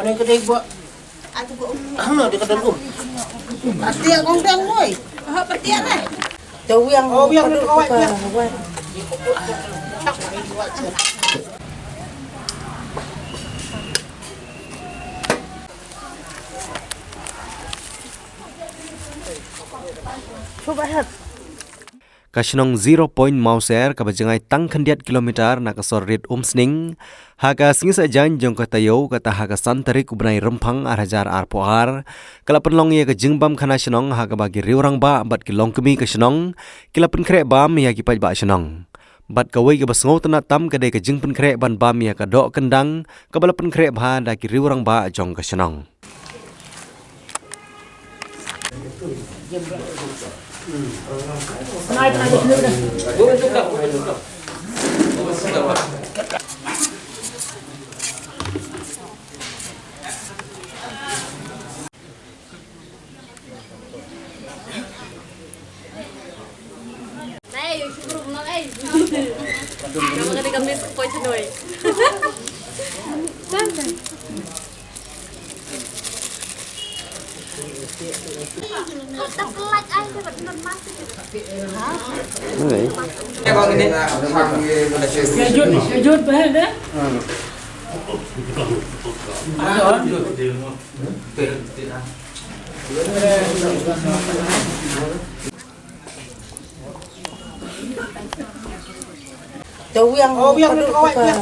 Ada kedai buat. Ada buat. Di kedai gum. Pasti kong dang boy. Pasti ada. Jauh yang. Oh yang kawat ya. Coba lihat. Kasinong 0 point mauser kabajangai tang kandiat kilometer nak sorit umsning haga singisa jan jong katayo kata haga santari kubnai rempang arhajar arpoar kala penlong ye ke jingbam khana sinong haga bagi riurang ba bat kilong kemi ke sinong kila penkrek bam ya ki paj ba sinong bat kawai ke basngau tana tam kadai ke jing penkrek ban bam ya ka dok kendang kabala penkrek ba da ki riurang ba jong ke sinong Naik aja dulu dah. Này, chụp nó ấy. Nó cái cầm đi quay chân đuổi. Jut behel deh. Jauh yang. Oh yang kawat ya.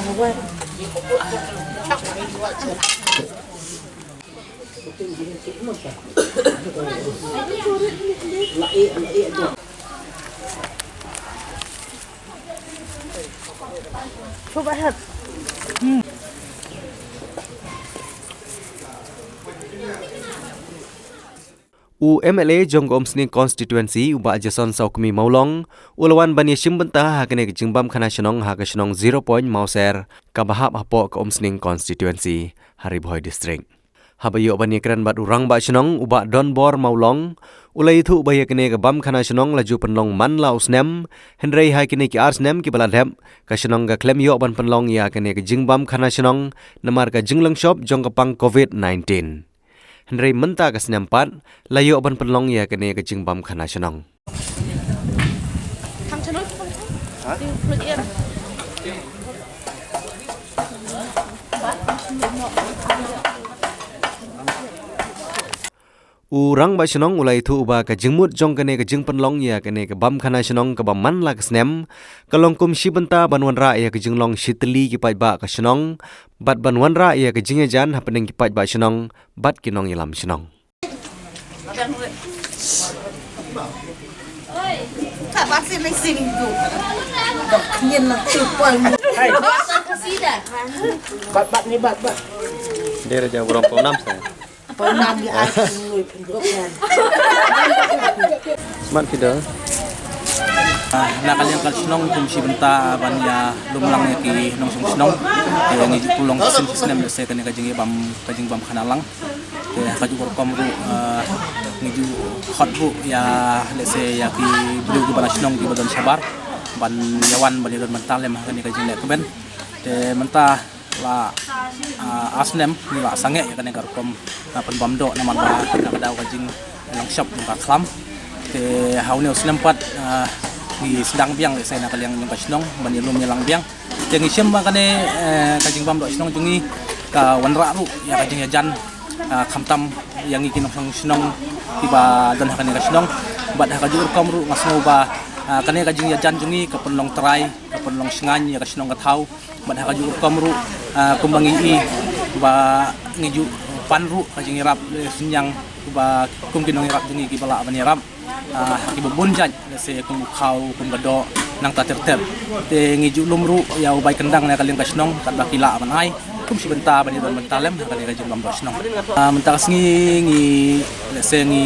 Coba lihat. UMLA jong omsning constituency uba Jason Saukmi Maulong ulawan bani simbenta hakene jingbam khana sinong haga sinong 0 point mauser kabahap hapo ke omsning constituency Hariboy district habayo bani kran bat urang ba sinong uba Donbor Maulong ulai thu baya kene ke bam khana sinong laju penlong man la usnem henrei ha kene ki arsnem ki baladhep ka sinong ga klem yo ban penlong ya kene ke jingbam khana sinong namar ka jinglang shop jong kapang COVID-19 Henry menta ke senampat layo ban penlong ya kene ke jingbam khana sinong Thằng chân nó không có. Đi phượt yên. Urang ba sinong ulai thu uba ka jingmut jong kene ke jing penlong ya kene ke bam khana sinong ke bam man la ke snem kalong kum shibenta banwan ra ya ke jinglong shitli ki paj ba ka sinong bat banwan ra ya ke jinge jan happening ki paj ba sinong bat kinong ilam sinong Kak pasti naik sini tu. Dok nyen nak cupai. Bat ni bat. dia raja urang pau 6 saya Pernah di atas lui penduknya. smart kita Nakal yang kalsinong kum si benta ban ya lumlang ya ki nong song sinong yang ngi pulong sin sistem se kan ka jingi bam khanalang te ka ju kom ru ngi ju hot bu ya lese ya ki bulu ban sinong ki badon sabar ban yawan ban don mental ya kan ka jingi ke ben te mentah la asnem ni la sange ya kan ka kom pen bam do naman ba ka daw ka jing lang shop ka klam te haune usnem pat di sedang biang saya nak kalian yang kasinong bani lum yang biang yang isem ba kane kajing bam do sinong jungi ka wanra ru ya kajing ya jan khamtam yang ikin nong sinong tiba dan hakane kasinong bad hakajur kom ru ngasno ba kane kajing ya jan jungi ka penlong terai ka penlong singan ya kasinong ka thau bad hakajur kom ru kumbangi i ba ngiju panru kajing irap sunyang ba kum kinong irap jungi ki bala bani irap haki bebunjat se kum khau kum gado nang ta ter te ngiju lumru ya ubai kendang na kaleng kasnong kat bakila man ai kum si benta bani don bentalem kaleng kajum lam kasnong mentas ngi se ngi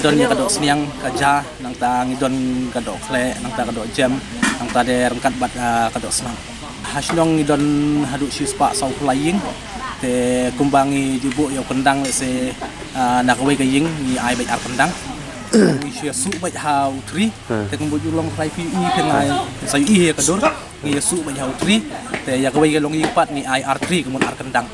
don ya kado sniang kaja nang ta ngi don kado kle nang ta kado jam nang ta de rengkat bat kado senang hasnong ngi don hadu sispa sau flying te kumbangi jubu ya kendang se nakwe kaying ni ai bai ar kendang Indonesia su bai hau tri te kumbu julong fly pi pengai sai i ka dor ni su bai hau tri te ya kawai long i pat ni IR3 kemun ar kendang